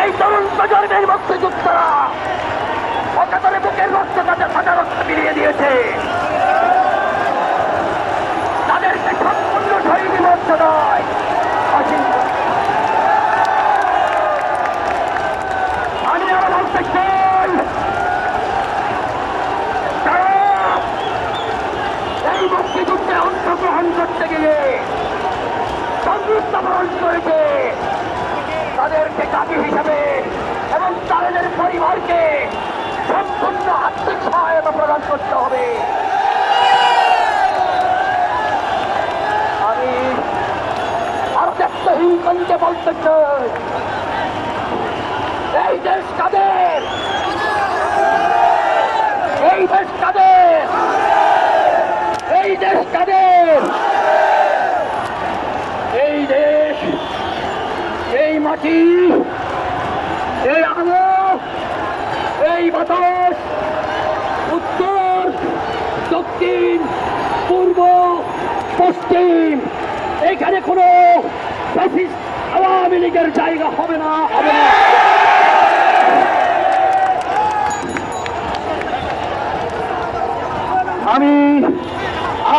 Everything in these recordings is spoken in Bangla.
এই তরুণ প্রজন্মের মুক্তিযোদ্ধারা অকাতরে বুকের রক্ত কাছে ফাটা রক্ত বিলিয়ে দিয়েছে, তাদেরকে সম্পূর্ণ শহীদ মর্যাদায় আমি আরো বলতে চাই, তারা এই মুক্তিযুদ্ধে অংশগ্রহণ করতে গিয়ে সংযুক্তকরণ করেছে, তাদেরকে জাতি হিসাবে এবং তাদের পরিবারকে সম্পূর্ণ আর্থিক সহায়তা প্রদান করতে হবে। আমি আর দেখতেহীন কণ্ঠে বলতে চাই, এই দেশ কাদের, এই দেশ কাদের, এই দেশ কাদের, এই দেশ, এই মাটি, এই আলো, এই বাতাস, উত্তর, দক্ষিণ, পূর্ব, পশ্চিম, এখানে কোনো ফ্যাসিস্ট আওয়ামী লীগের জায়গা হবে না, হবে না।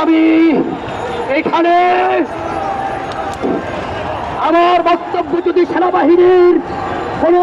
আমি এখানে আমার বক্তব্য যদি সেনাবাহিনীর কোন